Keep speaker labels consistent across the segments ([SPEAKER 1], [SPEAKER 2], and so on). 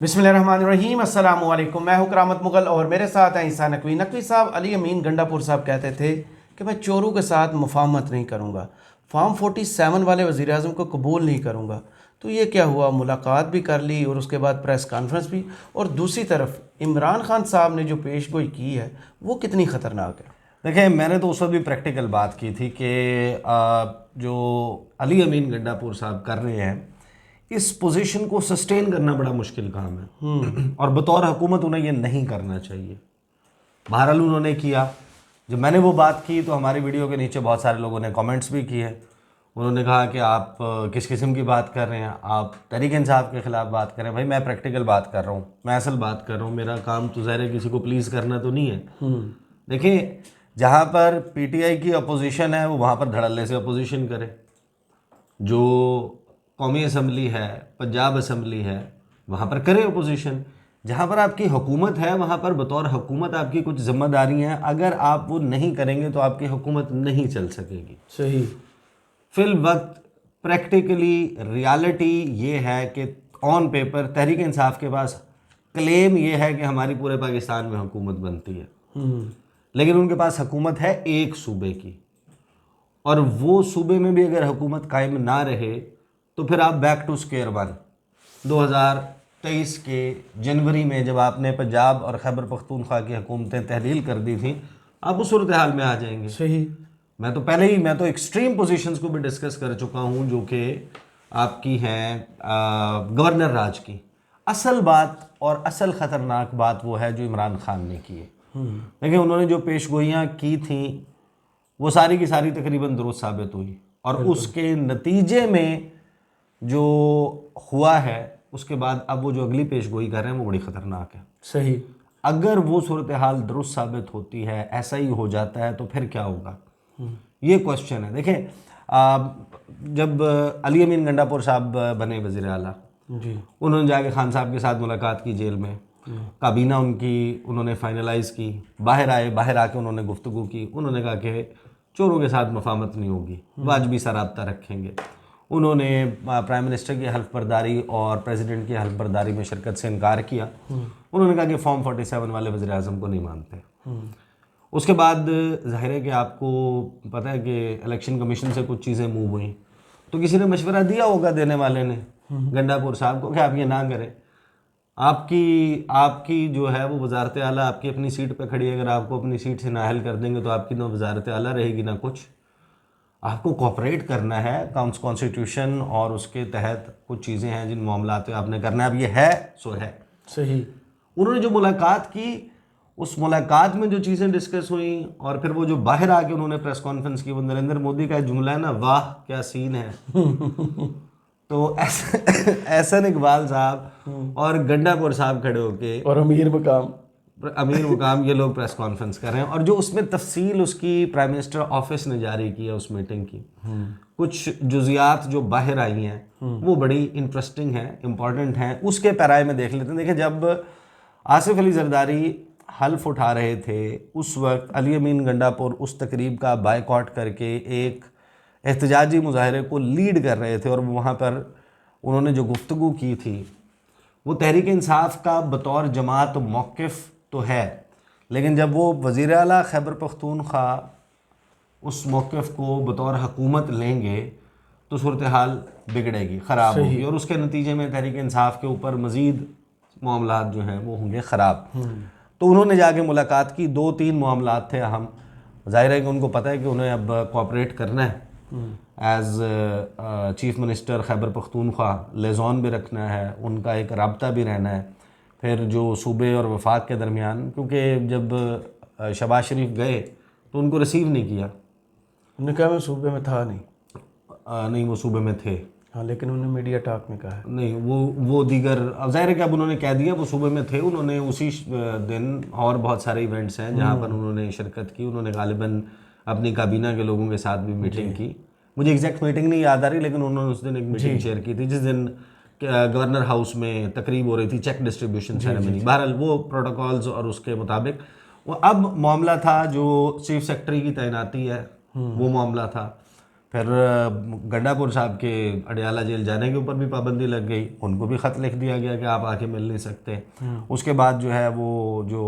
[SPEAKER 1] बिस्मिल्लाहिर्रहमानिर्रहीम, अस्सलाम वालेकुम। मैं हूं करामत मुगल और मेरे साथ हैं ईसा नकवी। नकवी साहब, अली अमीन गंडापुर साहब कहते थे कि मैं चोरों के साथ मुफाहमत नहीं करूंगा, फॉर्म 47 वाले वज़ीर आज़म को कबूल नहीं करूंगा। तो ये क्या हुआ, मुलाकात भी कर ली और उसके बाद प्रेस कॉन्फ्रेंस भी। और दूसरी तरफ इमरान खान साहब ने जो पेशगोई की है वो कितनी ख़तरनाक है।
[SPEAKER 2] देखिए, मैंने तो उस वक्त भी प्रैक्टिकल बात की थी कि जो अली अमीन गंडापुर साहब कर रहे हैं, इस पोजीशन को सस्टेन करना बड़ा मुश्किल काम है और बतौर हुकूमत उन्हें ये नहीं करना चाहिए। बहरहाल उन्होंने किया। जब मैंने वो बात की तो हमारी वीडियो के नीचे बहुत सारे लोगों ने कमेंट्स भी किए। उन्होंने कहा कि आप किस किस्म की बात कर रहे हैं, आप तहरीक इंसाफ के ख़िलाफ़ बात कर रहे हैं। भाई, मैं प्रैक्टिकल बात कर रहा हूँ, मैं असल बात कर रहा हूँ। मेरा काम तो ज़ाहिर है किसी को प्लीज़ करना तो नहीं है। देखिए, जहाँ पर पीटीआई की अपोजिशन है वो वहाँ पर धड़ल्ले से अपोजिशन करे। जो कौमी असम्बली है, पंजाब असम्बली है, वहाँ पर करे अपोजिशन। जहाँ पर आपकी हुकूमत है वहाँ पर बतौर हुकूमत आपकी कुछ जिम्मेदारी हैं। अगर आप वो नहीं करेंगे तो आपकी हुकूमत नहीं चल सकेगी।
[SPEAKER 1] सही।
[SPEAKER 2] फिल वक्त प्रैक्टिकली रियलिटी ये है कि ऑन पेपर तहरीक इंसाफ के पास क्लेम ये है कि हमारी पूरे पाकिस्तान में हुकूमत बनती है, लेकिन उनके पास हुकूमत है एक सूबे की, और वो सूबे में भी अगर हुकूमत कायम ना रहे तो फिर आप बैक टू स्क्वायर वन। 2023 के जनवरी में जब आपने पंजाब और खैबर पख्तूनख्वा की हुकूमतें तहलील कर दी थी, आप उस सूरत हाल में आ जाएंगे।
[SPEAKER 1] सही।
[SPEAKER 2] मैं तो एक्सट्रीम पोजीशंस को भी डिस्कस कर चुका हूँ जो कि आपकी हैं गवर्नर राज की। असल बात और असल ख़तरनाक बात वो है जो इमरान खान ने की है। देखिए, उन्होंने जो पेशगोइयाँ की थी वो सारी की सारी तकरीबन दुरुस्त साबित हुई, और उसके नतीजे में जो हुआ है उसके बाद अब वो जो अगली पेशगोई कर रहे हैं वो बड़ी ख़तरनाक है।
[SPEAKER 1] सही।
[SPEAKER 2] अगर वो सूरत हाल दुरुस्त साबित होती है, ऐसा ही हो जाता है, तो फिर क्या होगा, ये क्वेश्चन है। देखें, जब अली अमीन गंडापुर साहब बने वज़ीर आला
[SPEAKER 1] जी,
[SPEAKER 2] उन्होंने जाके खान साहब के साथ मुलाकात की जेल में, काबीना उनकी उन्होंने फाइनलाइज़ की, बाहर आए, बाहर आके उन्होंने गुफ्तगू की। उन्होंने कहा कि चोरों के साथ मुफाहमत नहीं होगी, वाजबी सा राब्ता रखेंगे। उन्होंने प्राइम मिनिस्टर की हल्फ बर्दारी और प्रेसिडेंट की हल्फ बर्दारी में शिरकत से इनकार किया। उन्होंने कहा कि फॉर्म 47 वाले वज़ीर आज़म को नहीं मानते। उसके बाद ज़ाहिर है कि आपको पता है कि इलेक्शन कमीशन से कुछ चीज़ें मूव हुई, तो किसी ने मशवरा दिया होगा देने वाले ने गंडापुर साहब को कि आप ये ना करें। आपकी जो है वो वजारत आला आपकी अपनी सीट पे खड़ी है, अगर आपको अपनी सीट से नाअहल कर देंगे तो आपकी ना वजारत आला रहेगी ना कुछ। आपको कोऑपरेट करना है, कॉन्स्टिट्यूशन और उसके तहत कुछ चीज़ें हैं जिन मामलात पे आपने करना है। अब ये है सो है।
[SPEAKER 1] सही।
[SPEAKER 2] उन्होंने जो मुलाकात की, उस मुलाकात में जो चीज़ें डिस्कस हुई और फिर वो जो बाहर आके उन्होंने प्रेस कॉन्फ्रेंस की, वो नरेंद्र मोदी का जुमला है ना, वाह क्या सीन है। तो एहसन इकबाल साहब और गंडापुर साहब खड़े होके
[SPEAKER 1] और अमीर
[SPEAKER 2] मुकाम ये लोग प्रेस कॉन्फ्रेंस कर रहे हैं, और जो उसमें तफसील उसकी प्राइम मिनिस्टर ऑफिस ने जारी की है उस मीटिंग की, कुछ जुजियात जो बाहर आई हैं वो बड़ी इंटरेस्टिंग हैं, इम्पॉर्टेंट हैं। उसके पैराए में देख लेते हैं। देखिए, जब आसिफ अली जरदारी हल्फ उठा रहे थे उस वक्त अली अमीन गंडापुर उस तकरीब का बायकॉट करके एक एहतजाजी मुजाहरे को लीड कर रहे थे, और वहाँ पर उन्होंने जो गुफ्तगू की थी वो तहरीक इंसाफ का बतौर जमात मौक़िफ़ तो है, लेकिन जब वो वज़ीर आला खैबर पख्तूनख्वा उस मौक़िफ़ को बतौर हुकूमत लेंगे तो सूरत हाल बिगड़ेगी, ख़राब होगी, और उसके नतीजे में तहरीक इंसाफ के ऊपर मज़ीद मामलात जो हैं वो होंगे ख़राब। तो उन्होंने जाके मुलाकात की। 2-3 मामलात थे अहम। ज़ाहिर है कि उनको पता है कि उन्हें अब कोऑपरेट करना है, as chief minister Khyber Pakhtunkhwa liaison भी रखना है, उनका एक राब्ता भी रहना है। फिर जो सूबे और वफाक के दरमियान, क्योंकि जब शहबाज शरीफ गए तो उनको रिसीव नहीं किया।
[SPEAKER 1] उन्होंने कहा मैं सूबे में था नहीं।
[SPEAKER 2] नहीं, वो सूबे में थे।
[SPEAKER 1] हाँ, लेकिन उन्होंने मीडिया टॉक में कहा है।
[SPEAKER 2] नहीं, वो दीगर, अब ज़ाहिर है कि अब उन्होंने कह दिया वो सूबे में थे। उन्होंने उसी दिन और बहुत सारे इवेंट्स हैं जहाँ पर उन्होंने शिरकत की। उन्होंने गालिबन अपनी काबीना के लोगों के साथ भी मीटिंग की। मुझे एग्जैक्ट मीटिंग नहीं याद आ रही, लेकिन उन्होंने उस दिन एक मीटिंग शेयर की थी जिस दिन गवर्नर हाउस में तकरीब हो रही थी, चेक डिस्ट्रीब्यूशन सेरेमनी। बहरहाल वो प्रोटोकॉल्स और उसके मुताबिक वो अब मामला था जो चीफ सेक्रेटरी की तैनाती है, वो मामला था। फिर गंडापुर साहब के अडयाला जेल जाने के ऊपर भी पाबंदी लग गई, उनको भी ख़त लिख दिया गया कि आप आके मिल नहीं सकते। उसके बाद जो है वो जो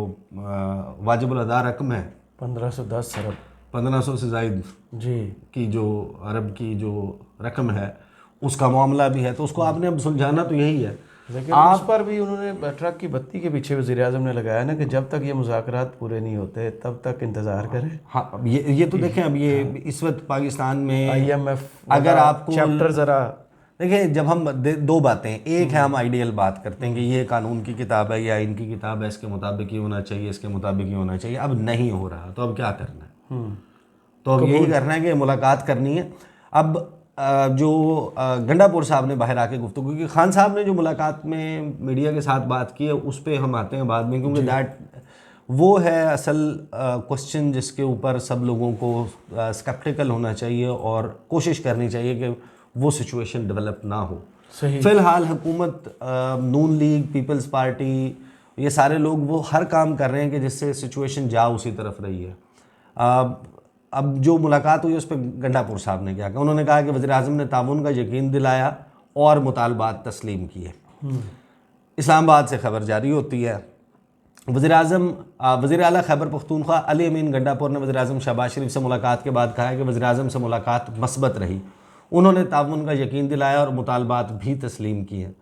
[SPEAKER 2] वाजिबुल अदा रकम है
[SPEAKER 1] 1510 अरब
[SPEAKER 2] 1500 से ज़ायद
[SPEAKER 1] जी
[SPEAKER 2] की जो अरब की जो रकम है उसका मामला भी है, तो उसको आपने अब सुलझाना तो यही है।
[SPEAKER 1] लेकिन उस पर भी उन्होंने ट्रक की बत्ती के पीछे वज़ीर आज़म ने लगाया ना कि जब तक ये मुज़ाकरात पूरे नहीं होते तब तक इंतज़ार करें।
[SPEAKER 2] हाँ, अब ये तो देखें, अब ये इस वक्त पाकिस्तान में
[SPEAKER 1] IMF
[SPEAKER 2] अगर आपको
[SPEAKER 1] चैप्टर ज़रा
[SPEAKER 2] देखिए, जब हम दो बातें, एक है हम आइडियल बात करते हैं कि ये कानून की किताब है या इनकी किताब है, इसके मुताबिक ही होना चाहिए, इसके मुताबिक ही होना चाहिए, अब नहीं हो रहा तो अब क्या करना है? तो अब यही करना है कि मुलाकात करनी है। अब जो गंडापुर साहब ने बाहर आके गुफ्तगू, क्योंकि खान साहब ने जो मुलाकात में मीडिया के साथ बात की है उस पर हम आते हैं बाद में, क्योंकि दैट वो है असल क्वेश्चन जिसके ऊपर सब लोगों को स्केप्टिकल होना चाहिए और कोशिश करनी चाहिए कि वो सिचुएशन डेवलप ना हो।
[SPEAKER 1] सही।
[SPEAKER 2] फ़िलहाल हुकूमत, नून लीग, पीपल्स पार्टी, ये सारे लोग वो हर काम कर रहे हैं कि जिससे सिचुएशन जा उसी तरफ रही है। अब जो मुलाकात हुई उस पर गंडापुर साहब ने क्या कहा, उन्होंने कहा कि वज़ीर आज़म ने ताउन का यकीन दिलाया और मुतालबात तस्लीम किए। इस्लामाबाद से खबर जारी होती है, वज़ीर आला खैबर पख्तूनख्वा अली अमीन गंडापुर ने वज़ीर आज़म शहबाज शरीफ से मुलाकात के बाद कहा है कि वज़ीर आज़म से मुलाकात मस्बत रही, उन्होंने ताउन का यकीन दिलाया और मुतालबात भी तस्लीम किए।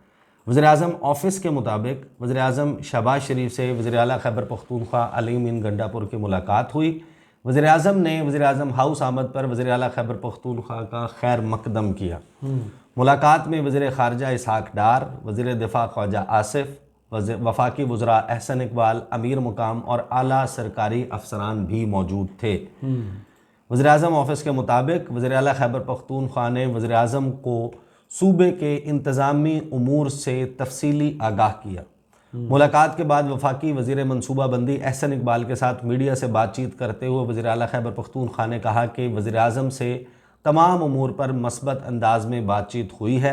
[SPEAKER 2] वज़ीर आज़म ऑफिस के मुताबिक वज़ीर आज़म शहबाज शरीफ से वज़ीर आला खैबर पख्तूनख्वा अली अमीन गंडापुर की मुलाकात हुई। वज़ीर आज़म ने वज़ीर आज़म हाउस आमद पर वज़ीर आला खैबर पख्तूनख्वा का खैर मकदम किया। मुलाकात में वज़ीर ख़ारजा इसहाक़ डार, वज़ीर दिफ़ा ख्वाजा आसिफ, वफाकी वज़रा अहसन इकबाल, अमीर मुकाम और आला सरकारी अफसरान भी मौजूद थे। वज़ीर आज़म ऑफिस के मुताबिक वज़ीर आला खैबर पख्तूनख्वा ने वज़ीर आज़म को सूबे के इंतज़ामी उमूर से तफसीली आगाह किया। मुलाकात के बाद वफाकी वज़ीर मनसूबाबंदी अहसन इकबाल के साथ मीडिया से बातचीत करते हुए वज़ीर आला खैबर पख्तूनख्वा ने कहा कि वज़ीर आज़म से तमाम उमूर पर मस्बत अंदाज में बातचीत हुई है।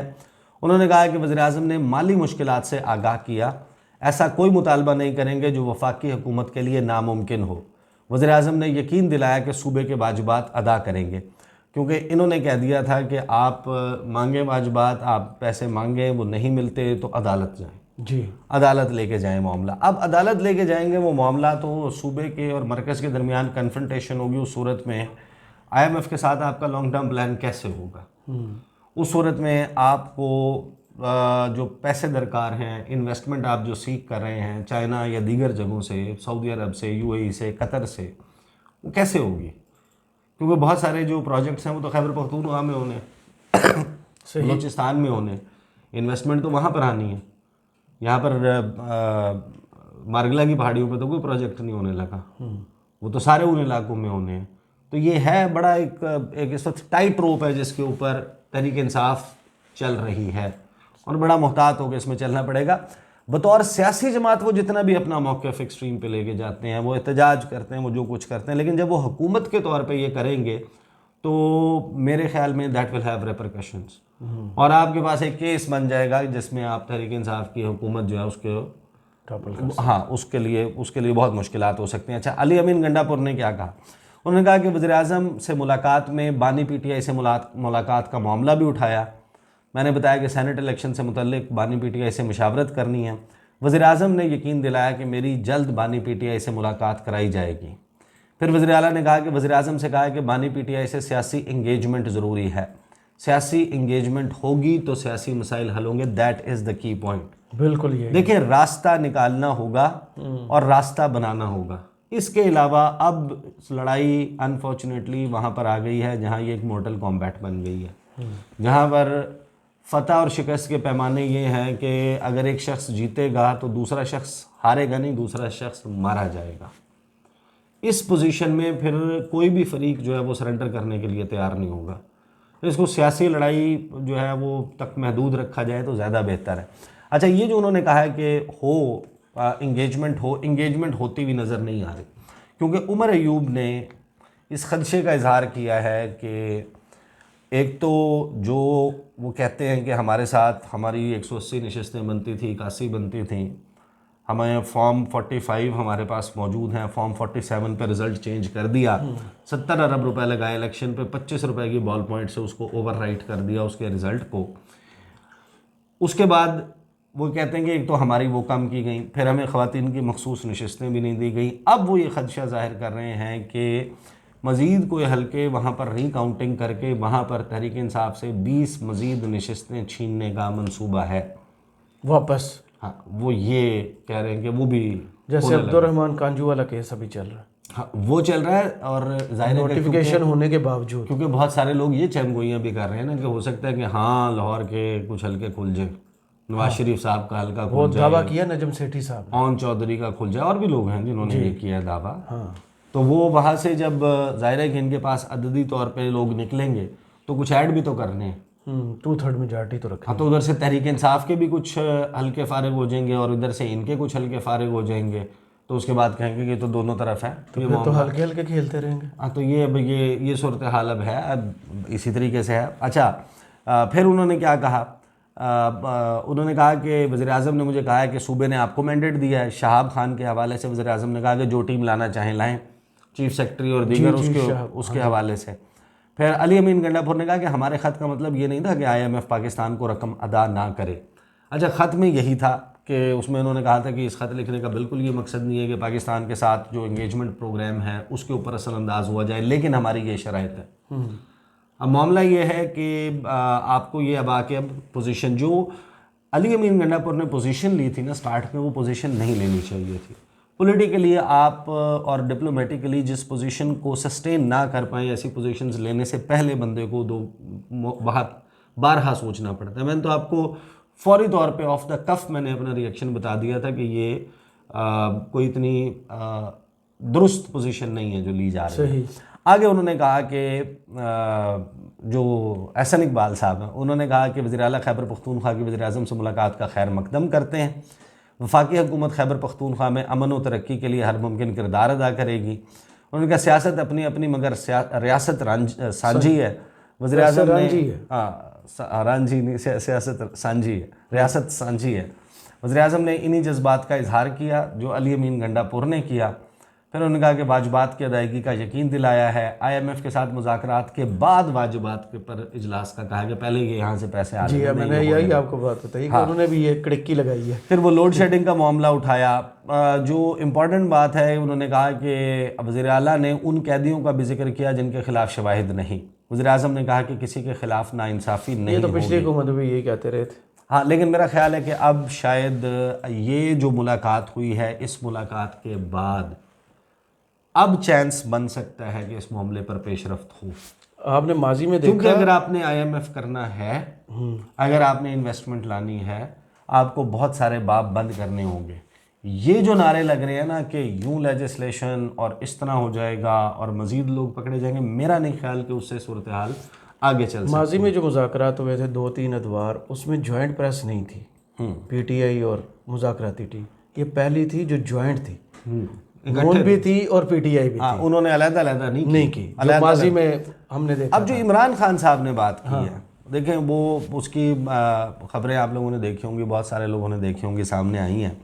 [SPEAKER 2] उन्होंने कहा कि वज़ीर आज़म ने माली मुश्किलात से आगाह किया, ऐसा कोई मुतालबा नहीं करेंगे जो वफाकी हुकूमत के लिए नामुमकिन हो। वज़ीर आज़म ने यकीन दिलाया कि सूबे के वाजिबात अदा करेंगे, क्योंकि इन्होंने कह दिया था कि आप मांगे वाजिबात, आप पैसे मांगे वो नहीं मिलते तो अदालत जाएँ
[SPEAKER 1] जी,
[SPEAKER 2] अदालत लेके जाएं मामला। अब अदालत लेके जाएंगे वो मामला तो सूबे के और मरकज़ के दरमियान कन्फ्रंटेशन होगी। उस सूरत में IMF के साथ आपका लॉन्ग टर्म प्लान कैसे होगा? उस सूरत में आपको जो पैसे दरकार हैं, इन्वेस्टमेंट आप जो सीख कर रहे हैं चाइना या दीगर जगहों से, सऊदी अरब से, UAE से, कतर से, वो कैसे होगी? क्योंकि बहुत सारे जो प्रोजेक्ट्स हैं वो तो खैबर पख्तूनख्वा में होने, बलूचिस्तान में होने, इन्वेस्टमेंट तो वहाँ पर आनी है। यहाँ पर मारगला की पहाड़ियों पे तो कोई प्रोजेक्ट नहीं होने लगा, वो तो सारे उन इलाकों में होने हैं। तो ये है बड़ा एक इस वक्त टाइट रोप है जिसके ऊपर तहरीक इंसाफ चल रही है और बड़ा मुहतात होकर इसमें चलना पड़ेगा। बतौर सियासी जमात वो जितना भी अपना मौक़िफ़ एक्सट्रीम पे लेके जाते हैं, वो एहतजाज करते हैं, वो जो कुछ करते हैं, लेकिन जब वो हुकूमत के तौर पे ये करेंगे तो मेरे ख्याल में दैट विल हैव रेपरकशंस और आपके पास एक केस बन जाएगा जिसमें आप तहरीक इंसाफ की हुकूमत जो है उसके हाँ उसके लिए बहुत मुश्किलात हो सकती हैं। अच्छा, अली अमीन गंडापुर ने क्या कहा? उन्होंने कहा कि वज़ीर आज़म से मुलाकात में बानी PTI से मुलाकात का मामला भी उठाया। मैंने बताया कि सेनेट इलेक्शन से मुतल्लिक बानी PTI से मुशावरत करनी है। वज़ीर आज़म ने यकीन दिलाया कि मेरी जल्द बानी PTI से मुलाकात कराई जाएगी। फिर वज़ीर आला ने कहा कि वज़ीर आज़म से कहा कि बानी PTI से सियासी इंगेजमेंट ज़रूरी है, सियासी इंगेजमेंट होगी तो सियासी मसाइल हल होंगे, that is the key point.
[SPEAKER 1] बिल्कुल ये
[SPEAKER 2] देखिए, रास्ता निकालना होगा और रास्ता बनाना होगा। इसके अलावा अब लड़ाई अनफॉर्चुनेटली वहाँ पर आ गई है जहाँ ये एक मोर्टल कॉम्बैट बन गई है, जहाँ पर फ़तह और शिकस्त के पैमाने ये हैं कि अगर एक शख्स जीतेगा तो दूसरा शख्स हारेगा नहीं, दूसरा शख्स मारा जाएगा। इस पोजीशन में फिर कोई भी फरीक जो है वो सरेंडर करने के लिए तैयार नहीं होगा। तो इसको सियासी लड़ाई जो है वो तक महदूद रखा जाए तो ज़्यादा बेहतर है। अच्छा, ये जो उन्होंने कहा है कि इंगेजमेंट होती हुई नज़र नहीं आ रही, क्योंकि उमर अयूब ने इस खदशे का इजहार किया है कि एक तो जो वो कहते हैं कि हमारे साथ हमारी 180 नशस्तें बनती थी, 81 बनती थी, हमें फॉर्म 45 हमारे पास मौजूद हैं, फॉर्म 47 पे रिज़ल्ट चेंज कर दिया, 70 अरब रुपए लगाए इलेक्शन पे, 25 रुपए की बॉल पॉइंट से उसको ओवरराइट कर दिया उसके रिज़ल्ट को। उसके बाद वो कहते हैं कि एक तो हमारी वो कम की गई, फिर हमें ख़वातीन की मखसूस नशस्तें भी नहीं दी गई। अब वो ये खदशा ज़ाहिर कर रहे हैं कि मज़ीद कोई हल्के वहाँ पर रीकाउंटिंग करके वहाँ पर तहरीक इंसाफ से 20 मज़ीद नशस्तें छीनने का मंसूबा है
[SPEAKER 1] वापस।
[SPEAKER 2] हाँ, वो ये कह रहे हैं कि वो भी
[SPEAKER 1] जैसे अब्दुर्रहमान कांजू वाला केस अभी चल रहा है,
[SPEAKER 2] हाँ वो चल रहा है। और जाहिर है
[SPEAKER 1] नोटिफिकेशन होने के बावजूद,
[SPEAKER 2] क्योंकि बहुत सारे लोग ये चमगोइयाँ भी कर रहे हैं ना कि हो सकता है कि हाँ लाहौर के कुछ हल्के खुल जाए, नवाज शरीफ साहब का हल्का
[SPEAKER 1] वो
[SPEAKER 2] खुल जाए,
[SPEAKER 1] दावा किया नजम सेठी साहब ने।
[SPEAKER 2] ओन चौधरी का खुल जाए, और भी लोग हैं जिन्होंने ये किया दावा।
[SPEAKER 1] हाँ,
[SPEAKER 2] तो वो वहाँ से जब जाहिर है कि इनके पास अददी तौर पे लोग निकलेंगे तो कुछ ऐड भी तो करने हैं।
[SPEAKER 1] 2/3 मेजॉरिटी तो रखी।
[SPEAKER 2] हाँ, तो उधर से तहरीक इंसाफ के भी कुछ हल्के फारिग हो जाएंगे और इधर से इनके कुछ हल्के फारिग हो जाएंगे, तो उसके बाद कहेंगे कि तो दोनों तरफ है,
[SPEAKER 1] तो फिर तो हल्के हल्के खेलते रहेंगे।
[SPEAKER 2] हाँ, तो ये सूरत हाल अब है, अब इसी तरीके से है। अच्छा, फिर उन्होंने क्या कहा, उन्होंने कहा कि वज़ीर-ए-आज़म ने मुझे कहा है कि सूबे ने आपको मैंडेट दिया है। शहाब खान के हवाले से वज़ीर-ए-आज़म ने कहा कि जो टीम लाना चाहें लाएं, चीफ सेक्रेटरी और दीगर उसके हवाले से। फिर अली अमीन गंडापुर ने कहा कि हमारे ख़त का मतलब ये नहीं था कि IMF पाकिस्तान को रकम अदा ना करे। अच्छा, ख़त में यही था कि उसमें उन्होंने कहा था कि इस ख़त लिखने का बिल्कुल ये मकसद नहीं है कि पाकिस्तान के साथ जो इंगेजमेंट प्रोग्राम है उसके ऊपर असर अंदाज हुआ जाए, लेकिन हमारी ये शराइत है। अब मामला ये है कि आपको ये अब आके अब पोजीशन जो अली अमीन गंडापुर ने पोजीशन ली थी ना स्टार्ट में, वो पोजीशन नहीं लेनी चाहिए थी। पॉलिटिकली आप और डिप्लोमेटिकली जिस पोजीशन को सस्टेन ना कर पाएँ, ऐसी पोजीशंस लेने से पहले बंदे को बहुत बारहा सोचना पड़ता है। मैंने तो आपको फौरी तौर पे ऑफ द कफ मैंने अपना रिएक्शन बता दिया था कि ये कोई इतनी दुरुस्त पोजीशन नहीं है जो ली जा रही है। आगे उन्होंने कहा कि जो एहसन इकबाल साहब हैं, उन्होंने कहा कि वज़ीर आला खैबर पख्तूनख्वा की वज़ीर-ए-आज़म से मुलाकात का खैर मकदम करते हैं। वफाकी हुकूमत खैबर पख्तूनख्वा में अमन व तरक्की के लिए हर मुमकिन किरदार अदा करेगी। उन्होंने कहा सियासत अपनी अपनी मगर रियासत साझी है। वज़ीर-ए-आज़म ने रांझी नहीं, सियासत साझी है, रियासत साझी है। वज़ीर-ए-आज़म ने इन्हीं जज्बात का इजहार किया जो अली अमीन गंडापुर ने किया। फिर उन्होंने कहा कि वाजिबात की अदायगी का यकीन दिलाया है। IMF के साथ मुज़ाकरात के बाद वाजिबात के पर इजलास का कहा कि पहले ये यहाँ से पैसे आ रहे हैं।
[SPEAKER 1] मैंने यही आपको बात बताई कि उन्होंने भी ये कड़की लगाई है।
[SPEAKER 2] फिर वो लोड शेडिंग का मामला उठाया। जो इम्पोर्टेंट बात है, उन्होंने कहा कि वज़ीर आला ने उन कैदियों का भी जिक्र किया जिनके खिलाफ शवाहिद नहीं। वज़ीर-ए-आज़म ने कहा कि किसी के खिलाफ नाइंसाफ़ी नहीं होगी।
[SPEAKER 1] ये तो पिछली हुकूमत में यही कहते रहे थे।
[SPEAKER 2] हाँ, लेकिन मेरा ख्याल है कि अब शायद ये जो मुलाकात हुई है, इस मुलाकात के बाद अब चांस बन सकता है कि इस मामले पर पेशरफ्त हो।
[SPEAKER 1] आपने माजी में देखा,
[SPEAKER 2] क्योंकि अगर आपने IMF करना है, अगर आपने इन्वेस्टमेंट लानी है, आपको बहुत सारे बाब बंद करने होंगे। ये जो नारे लग रहे हैं ना कि यूं लेजिस्लेशन और इस तरह हो जाएगा और मज़ीद लोग पकड़े जाएंगे, मेरा नहीं ख्याल कि उससे सूरत हाल आगे चल सकती।
[SPEAKER 1] माजी में जो मुज़ाकरात हुए थे 2-3 अदवार, उसमें जॉइंट प्रेस नहीं थी। PTI और मुज़ाकराती टीम ये पहली थी जो जॉइंट थी, नून भी थी और PTI भी थी।
[SPEAKER 2] उन्होंने अलग-अलग नहीं की।
[SPEAKER 1] जो माजी में हमने देखा।
[SPEAKER 2] अब जो इमरान खान साहब ने बात की है, देखें वो उसकी खबरें आप लोगों ने देखी होंगी, बहुत सारे लोगों ने देखी होंगी, सामने आई हैं।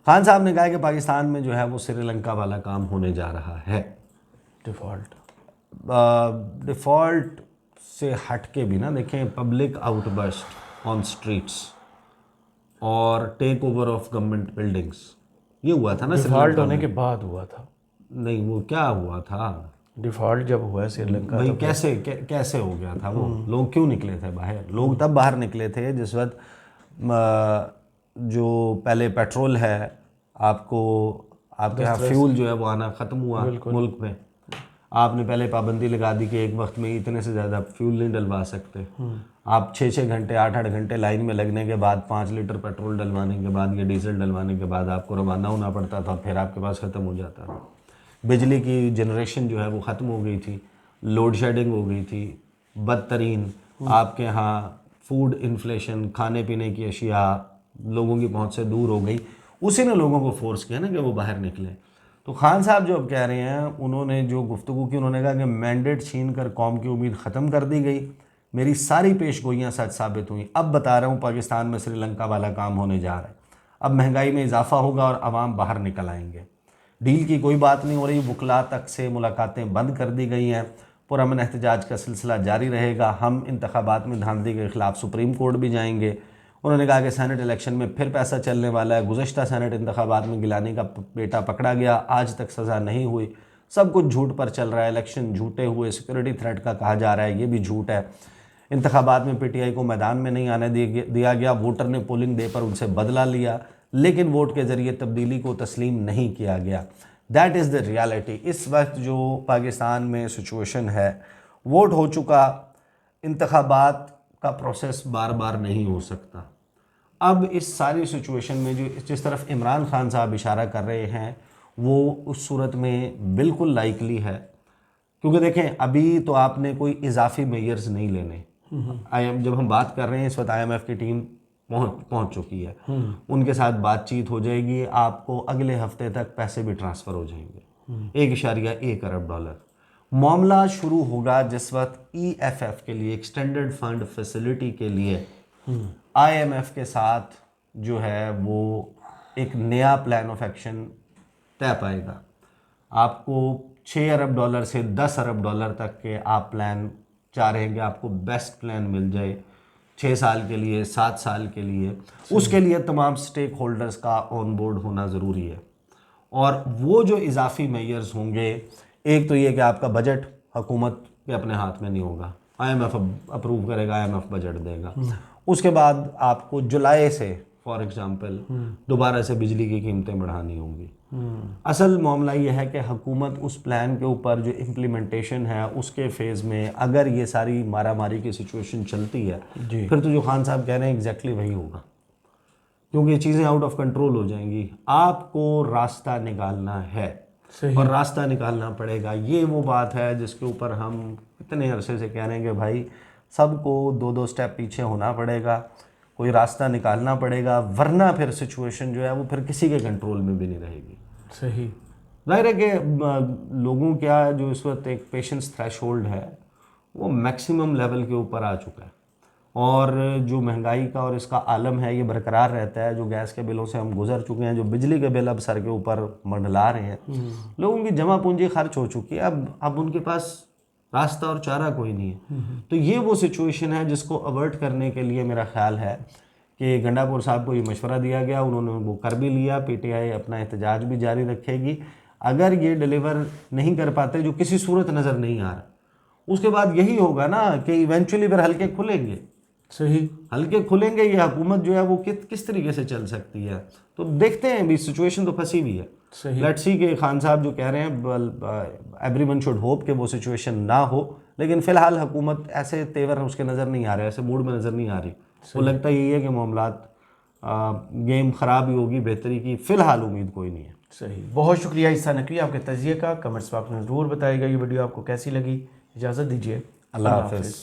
[SPEAKER 2] खान साहब ने कहा कि पाकिस्तान में जो है वो श्रीलंका वाला काम होने जा रहा है। डिफ़ॉल्ट से हट के भी ना देखें, पब्लिक आउटबर्स्ट ऑन स्ट्रीट्स और take over of government buildings, ये हुआ था ना
[SPEAKER 1] डिफ़ॉल्ट होने के बाद हुआ था।
[SPEAKER 2] नहीं, वो क्या हुआ था,
[SPEAKER 1] डिफ़ॉल्ट जब हुआ श्रीलंका,
[SPEAKER 2] भाई कैसे हो गया था वो? लोग क्यों निकले थे बाहर? लोग तब बाहर निकले थे जिस वक्त जो पहले पेट्रोल है, आपके यहाँ फ्यूल जो है वो आना ख़त्म हुआ मुल्क में। आपने पहले पाबंदी लगा दी कि एक वक्त में इतने से ज़्यादा फ्यूल नहीं डलवा सकते। आप 6-6 घंटे 8-8 घंटे लाइन में लगने के बाद 5 लीटर पेट्रोल डलवाने के बाद या डीजल डलवाने के बाद आपको रवाना होना पड़ता था, फिर आपके पास ख़त्म हो जाता था। बिजली की जनरेशन जो है वो ख़त्म हो गई थी, लोड शेडिंग हो गई थी, बदतरीन आपके यहाँ फूड इन्फ्लेशन, खाने पीने की अशिया लोगों की पहुंच से दूर हो गई। उसी ने लोगों को फोर्स किया ना कि वो बाहर निकले। तो खान साहब जो अब कह रहे हैं, उन्होंने जो गुफ्तगू की, उन्होंने कहा कि मैंडेट छीन कर कौम की उम्मीद ख़त्म कर दी गई, मेरी सारी पेशगोइयाँ सच साबित हुई, अब बता रहा हूँ पाकिस्तान में श्रीलंका वाला काम होने जा रहा है। अब महंगाई में इजाफा होगा और आवाम बाहर निकल आएंगे। डील की कोई बात नहीं हो रही, वकला तक से मुलाकातें बंद कर दी गई हैं, पुरअमन एहतजाज का सिलसिला जारी रहेगा। हम इंतखाबात में धांधली के ख़िलाफ़ सुप्रीम कोर्ट भी जाएंगे। उन्होंने कहा कि सेनेट इलेक्शन में फिर पैसा चलने वाला है। गुज़श्ता सेनेट इंतखाबात में गिलानी का बेटा पकड़ा गया, आज तक सज़ा नहीं हुई। सब कुछ झूठ पर चल रहा है, इलेक्शन झूठे हुए, सिक्योरिटी थ्रेट का कहा जा रहा है, ये भी झूठ है। इंतखाबात में पीटीआई को मैदान में नहीं आने दिया गया, वोटर ने पोलिंग डे पर उनसे बदला लिया, लेकिन वोट के ज़रिए तब्दीली को तस्लीम नहीं किया गया। That is the reality. इस वक्त जो पाकिस्तान में सिचुएशन है, वोट हो चुका, इंतखाबात का प्रोसेस बार बार नहीं हो सकता। अब इस सारी सिचुएशन में जो जिस तरफ इमरान खान साहब इशारा कर रहे हैं वो उस सूरत में बिल्कुल लाइकली है, क्योंकि देखें अभी तो आपने कोई इजाफी मेयर्स नहीं लेने। जब हम बात कर रहे हैं इस वक्त IMF की टीम पहुंच चुकी है, उनके साथ बातचीत हो जाएगी, आपको अगले हफ्ते तक पैसे भी ट्रांसफ़र हो जाएंगे, 1.1 अरब डॉलर। मामला शुरू होगा जिस वक्त EFF के लिए, एक्सटेंडेड फंड फैसिलिटी के लिए IMF के साथ जो है वो एक नया प्लान ऑफ एक्शन तय पाएगा। आपको 6 अरब डॉलर से 10 अरब डॉलर तक के आप प्लान चाह रहे हैं कि आपको बेस्ट प्लान मिल जाए 6 साल के लिए, 7 साल के लिए। उसके लिए तमाम स्टेक होल्डर्स का ऑन बोर्ड होना ज़रूरी है। और वो जो इजाफी मेयर्स होंगे, एक तो ये कि आपका बजट हुकूमत के अपने हाथ में नहीं होगा, IMF अप्रूव करेगा, IMF बजट देगा। उसके बाद आपको जुलाई से फॉर एग्ज़ाम्पल दोबारा से बिजली की कीमतें बढ़ानी होंगी। असल मामला ये है कि हुकूमत उस प्लान के ऊपर जो इम्प्लीमेंटेशन है उसके फेज़ में अगर ये सारी मारामारी की सिचुएशन चलती है, फिर तो जो खान साहब कह रहे हैं एग्जैक्टली वही होगा, क्योंकि ये चीज़ें आउट ऑफ कंट्रोल हो जाएंगी। आपको रास्ता निकालना है और रास्ता निकालना पड़ेगा। ये वो बात है जिसके ऊपर हम इतने अरसे से कह रहे हैं कि भाई सबको 2-2 स्टेप पीछे होना पड़ेगा, कोई रास्ता निकालना पड़ेगा, वरना फिर सिचुएशन जो है वो फिर किसी के कंट्रोल में भी नहीं रहेगी।
[SPEAKER 1] सही
[SPEAKER 2] जाहिर है कि लोगों क्या जो इस वक्त एक पेशेंस थ्रेशोल्ड है वो मैक्सिमम लेवल के ऊपर आ चुका है, और जो महंगाई का और इसका आलम है ये बरकरार रहता है। जो गैस के बिलों से हम गुजर चुके हैं, जो बिजली के बिल अब सर के ऊपर मंडला रहे हैं, लोगों की जमा पूंजी खर्च हो चुकी है, अब उनके पास रास्ता और चारा कोई नहीं है। तो ये वो सिचुएशन है जिसको अवर्ट करने के लिए मेरा ख्याल है कि गंडापुर साहब को ये मशवरा दिया गया, उन्होंने वो कर भी लिया। PTI अपना एहतजाज भी जारी रखेगी। अगर ये डिलीवर नहीं कर पाते, जो किसी सूरत नज़र नहीं आ रहा, उसके बाद यही होगा ना कि इवेंचुअली फिर हल्के खुलेंगे।
[SPEAKER 1] सही
[SPEAKER 2] हल्के खुलेंगे, ये हुकूमत जो है वो किस तरीके से चल सकती है। तो देखते हैं, अभी सिचुएशन तो फंसी हुई है। लेट्स सी कि खान साहब जो कह रहे हैं एवरीवन शुड होप कि वो सिचुएशन ना हो, लेकिन फ़िलहाल हुकूमत ऐसे तेवर उसके नज़र नहीं आ रहे, ऐसे मूड में नज़र नहीं आ रही। वो लगता यही है कि मामलात गेम ख़राब ही होगी, बेहतरी की फ़िलहाल उम्मीद कोई नहीं है।
[SPEAKER 1] सही, बहुत शुक्रिया ईसा नकवी आपके तजिए का। कमेंट्स बॉक्स में ज़रूर बताइएगा ये वीडियो आपको कैसी लगी। इजाज़त दीजिए,
[SPEAKER 2] अल्लाह हाफ़िज़।